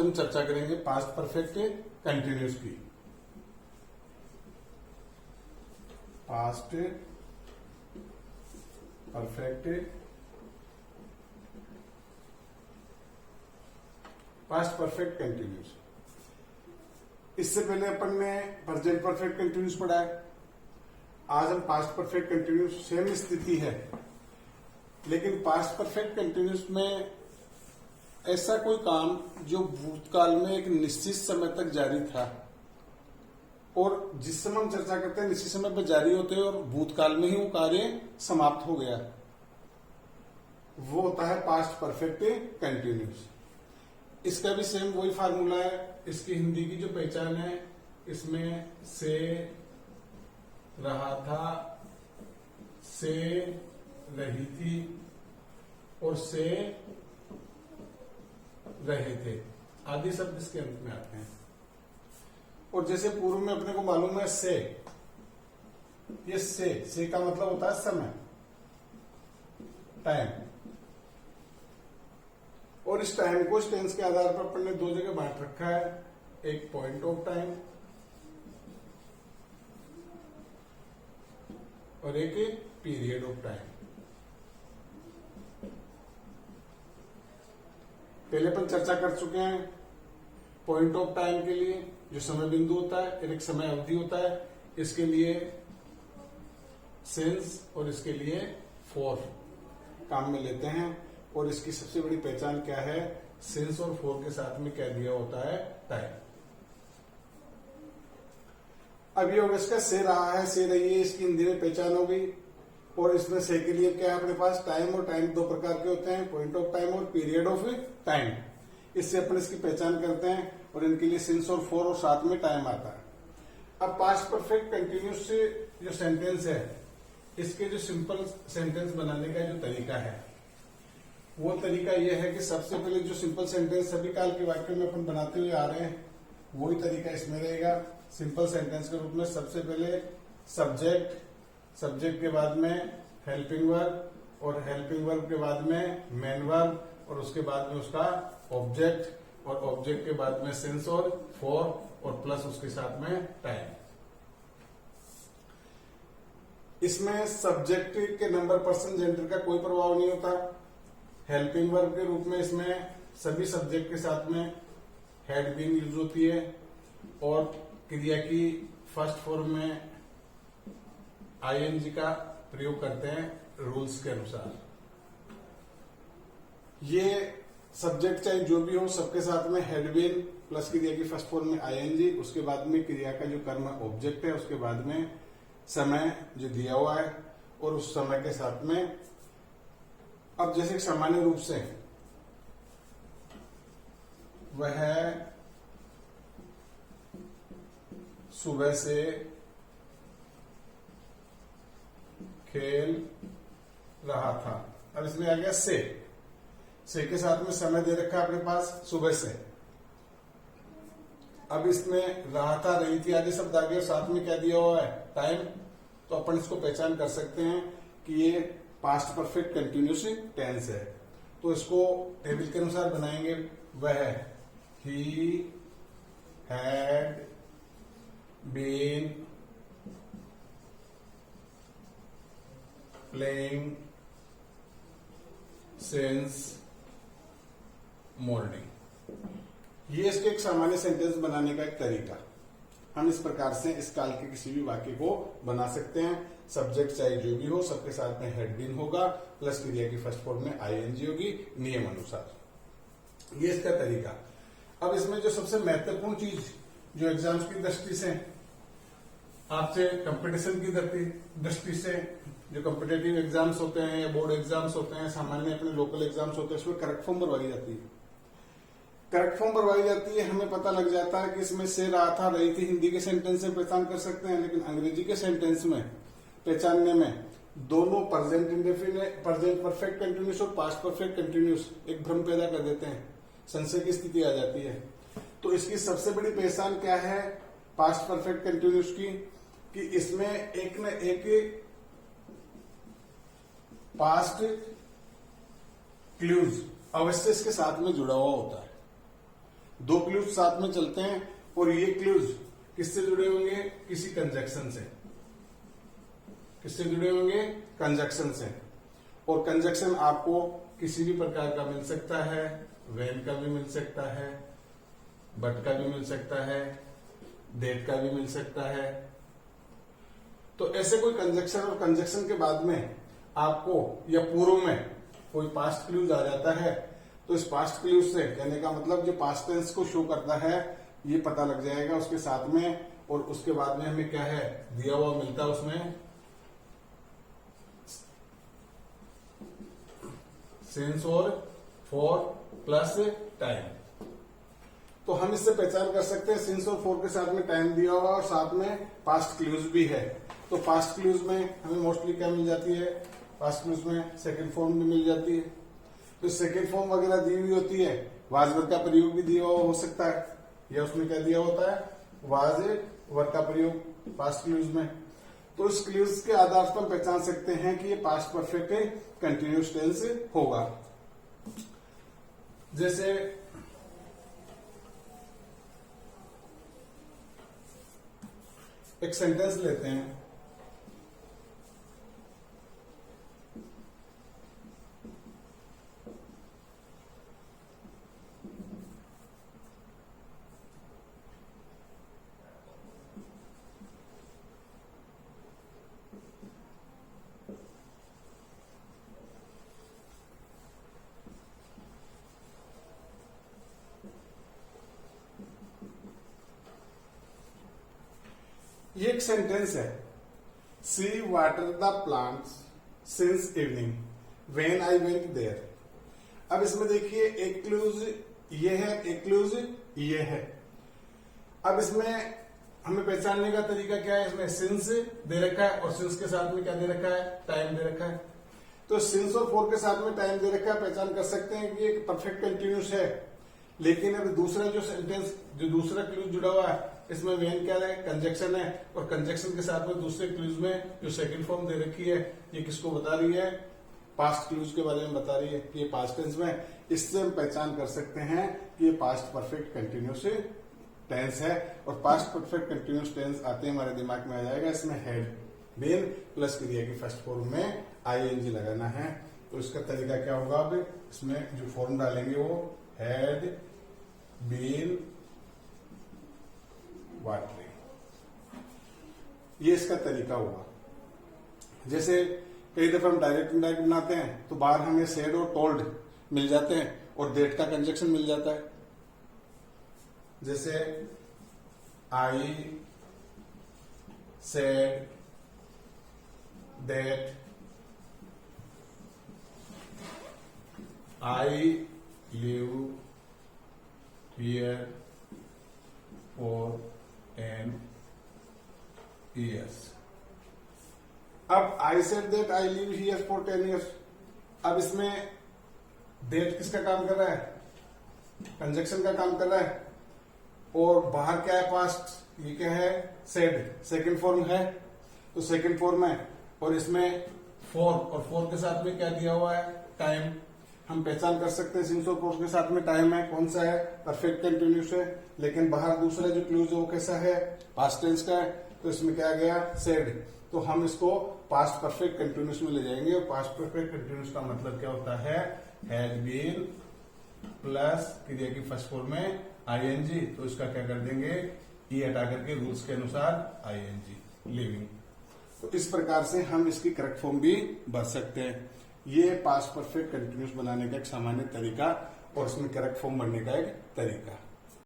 हम चर्चा करेंगे पास्ट परफेक्ट कंटिन्यूस की। Past perfect continuous. इससे पहले अपन ने प्रेजेंट परफेक्ट कंटिन्यूस पढ़ा है। आज हम पास्ट परफेक्ट कंटिन्यूस, सेम स्थिति है, लेकिन पास्ट परफेक्ट कंटिन्यूस में ऐसा कोई काम जो भूतकाल में एक निश्चित समय तक जारी था, और जिस समय हम चर्चा करते हैं निश्चित समय पर जारी होते हैं और भूतकाल में ही वो कार्य समाप्त हो गया, वो होता है पास्ट परफेक्ट कंटिन्यूस। इसका भी सेम वही फार्मूला है। इसकी हिंदी की जो पहचान है, इसमें से रहा था, से रही थी और से रहे थे आदि शब्द इसके अंत में आते हैं। और जैसे पूर्व में अपने को मालूम है से, ये से का मतलब होता है समय, टाइम। और इस टाइम को इस टेंस के आधार पर अपन ने दो जगह बांट रखा है, एक पॉइंट ऑफ टाइम और एक पीरियड ऑफ टाइम। पहले अपन चर्चा कर चुके हैं पॉइंट ऑफ टाइम के लिए जो समय बिंदु होता है, एक समय अवधि होता है, इसके लिए सिंस और इसके लिए फॉर काम में लेते हैं। और इसकी सबसे बड़ी पहचान क्या है, सिंस और फॉर के साथ में क्या दिया होता है, टाइम। अब ये होगा इसका से रहा है, से रही है, इसकी हिंदी में पहचान हो गई। और इसमें से के लिए क्या है अपने पास, टाइम। और टाइम दो प्रकार के होते हैं, पॉइंट ऑफ टाइम और पीरियड ऑफ टाइम। इससे अपन इसकी पहचान करते हैं और इनके लिए सिंस और फॉर और साथ में टाइम आता है। अब पास्ट परफेक्ट कंटिन्यूस से जो सेंटेंस है, इसके जो सिंपल सेंटेंस बनाने का जो तरीका है, वो तरीका यह है कि सबसे पहले जो सिंपल सेंटेंस सभी काल के वाक्य में अपन बनाते हुए आ रहे हैं, वही तरीका इसमें रहेगा। सिंपल सेंटेंस के रूप में सबसे पहले सब्जेक्ट, सब्जेक्ट के बाद में हेल्पिंग वर्ब और हेल्पिंग वर्ब के बाद में मेन वर्ब और उसके बाद में उसका ऑब्जेक्ट और ऑब्जेक्ट के बाद में सिंस और फॉर और प्लस उसके साथ में टाइम। इसमें सब्जेक्ट के नंबर, पर्सन, जेंडर का कोई प्रभाव नहीं होता। हेल्पिंग वर्ब के रूप में इसमें सभी सब्जेक्ट के साथ में हैड बीन यूज होती है और क्रिया की फर्स्ट फॉर्म में आईएनजी का प्रयोग करते हैं रूल्स के अनुसार। ये सब्जेक्ट चाहे जो भी हो, सबके साथ में हैड बीन प्लस क्रिया की फर्स्ट फॉर्म में आईएनजी, उसके बाद में क्रिया का जो कर्म ऑब्जेक्ट है, उसके बाद में समय जो दिया हुआ है और उस समय के साथ में। अब जैसे सामान्य रूप से वह सुबह से खेल रहा था। अब इसमें आ गया से के साथ में समय दे रखा है अपने पास सुबह से। अब इसमें रहा था, रही थी आदि शब्द आ गए, साथ में क्या दिया हुआ है, टाइम। तो अपन इसको पहचान कर सकते हैं कि ये पास्ट परफेक्ट कंटिन्यूस टेंस है। तो इसको टेबल के अनुसार बनाएंगे। वह, he had been playing since morning. ये इसके एक सामान्य सेंटेंस बनाने का एक तरीका। हम इस प्रकार से इस काल के किसी भी वाक्य को बना सकते हैं। सब्जेक्ट चाहे जो भी हो, सबके साथ में हैड बीन होगा, प्लस क्रिया की फर्स्ट फॉर्म में आईएनजी होगी नियम अनुसार। ये इसका तरीका। अब इसमें जो सबसे महत्वपूर्ण चीज जो एग्जाम्स की दृष्टि से, आपसे कंपटीशन की दृष्टि से, जो कॉम्पिटेटिव एग्जाम्स होते हैं या बोर्ड एग्जाम्स होते हैं, सामान्य अपने लोकल एग्जाम्स होते हैं, उसमें करेक्ट फॉर्म भरवाई जाती है। करेक्ट फॉर्म भरवाई जाती है, हमें पता लग जाता है कि इसमें से रहा था, रही थी, हिंदी के सेंटेंस से पहचान कर सकते हैं। लेकिन अंग्रेजी के सेंटेंस में पहचानने में दोनों present indefinite, present perfect continuous और पास्ट परफेक्ट कंटिन्यूस एक भ्रम पैदा कर देते हैं, संशय की स्थिति आ जाती है। तो इसकी सबसे बड़ी पहचान क्या है पास्ट परफेक्ट कंटिन्यूस की, कि इसमें एक न एक पास्ट क्लूज अवश्य इसके साथ में जुड़ा हुआ होता है। दो क्लूज साथ में चलते हैं और ये क्लूज किससे जुड़े होंगे? किसी कंजक्शन से। किससे जुड़े होंगे? कंजक्शन से। और कंजक्शन आपको किसी भी प्रकार का मिल सकता है, वेन का भी मिल सकता है, बट का भी मिल सकता है, डेट का भी मिल सकता है। तो ऐसे कोई कंजक्शन और कंजक्शन के बाद में आपको या पूर्व में कोई पास्ट क्लूज आ जाता है, तो इस पास्ट क्लूज से कहने का मतलब जो पास्ट टेंस को शो करता है ये पता लग जाएगा उसके साथ में। और उसके बाद में हमें क्या है दिया हुआ मिलता है उसमें सिंस और फॉर प्लस टाइम। तो हम इससे पहचान कर सकते हैं सिंस और फॉर के साथ में टाइम दिया हुआ और साथ में पास्ट क्लूज भी है। तो पास्ट क्लूज में हमें मोस्टली क्या मिल जाती है? पास्ट क्लूज में सेकंड फॉर्म भी मिल जाती है। तो सेकंड फॉर्म वगैरह दी हुई होती है, वाज वर्ब का प्रयोग भी दिया हुआ हो सकता है, या उसमें क्या दिया होता है? वाज वर्ब का प्रयोग पास्ट क्लूज में। तो इस क्लूज के आधार पर हम पहचान सकते हैं कि ये पास्ट परफेक्ट कंटिन्यूस टेंस होगा। जैसे एक सेंटेंस लेते हैं, ये एक सेंटेंस है, see water the plants since evening when I went there. अब इसमें देखिए एक क्लूज ये है, एक क्लूज ये है। अब इसमें हमें पहचानने का तरीका क्या है? इसमें सिंस दे रखा है और सिंस के साथ में क्या दे रखा है? टाइम दे रखा है। तो सिंस और फॉर के साथ में टाइम दे रखा है, पहचान कर सकते हैं कि ये परफेक्ट कंटिन्यूस है। लेकिन अब दूसरा जो सेंटेंस, जो दूसरा क्लूज जुड़ा हुआ है, इसमें वेन क्या है? कंजक्शन है। और कंजक्शन के साथ में दूसरे क्लूज में जो सेकंड फॉर्म दे रखी है, ये किसको बता रही है? पास्ट क्लूज के बारे में बता रही है कि ये पास्ट टेंस में। इससे हम पहचान कर सकते हैं कि ये पास्ट परफेक्ट कंटिन्यूस टेंस है। और पास्ट परफेक्ट कंटिन्यूस टेंस आते ही हमारे दिमाग में आ जाएगा इसमें हैड बीन प्लस क्रिया की फर्स्ट फॉर्म में आईएनजी लगाना है। तो इसका तरीका क्या होगा? अब इसमें जो फॉर्म डालेंगे वो हैड बीन वाटरिंग, ये इसका तरीका होगा। जैसे कई दफा हम डायरेक्ट इनडायरेक्ट बनाते हैं तो बाहर हमें सेड और टोल्ड मिल जाते हैं और डेट का कंजक्शन मिल जाता है। जैसे I said that, I live here for an years. अब I said that I live here for 10 years। अब इसमें डेट किसका काम कर रहा है? कंजक्शन का काम कर रहा है। और बाहर क्या है? पास्ट। ये क्या है? सेड, सेकंड फॉर्म है, तो सेकंड फॉर्म है। और इसमें फॉर, और फॉर के साथ में क्या दिया हुआ है? टाइम। हम पहचान कर सकते हैं सिंस और फॉर के साथ में टाइम है, कौन सा है? परफेक्ट कंटिन्यूस है। लेकिन बाहर दूसरा जो क्लूज है वो कैसा है? पास्ट टेंस का है। तो इसमें क्या गया? सेड। तो हम इसको पास्ट परफेक्ट कंटिन्यूस में ले जाएंगे। और पास्ट परफेक्ट कंटिन्यूस का मतलब क्या होता है? हैड बीन प्लस क्रिया की फर्स्ट फॉर्म में आईएनजी। तो इसका क्या कर देंगे? ई हटा करके रूल्स के अनुसार आईएनजी लिविंग। तो इस प्रकार से हम इसकी करेक्ट फॉर्म भी भर सकते हैं। ये पास्ट परफेक्ट कंटिन्यूस बनाने का एक सामान्य तरीका और इसमें करेक्ट फॉर्म भरने का एक तरीका।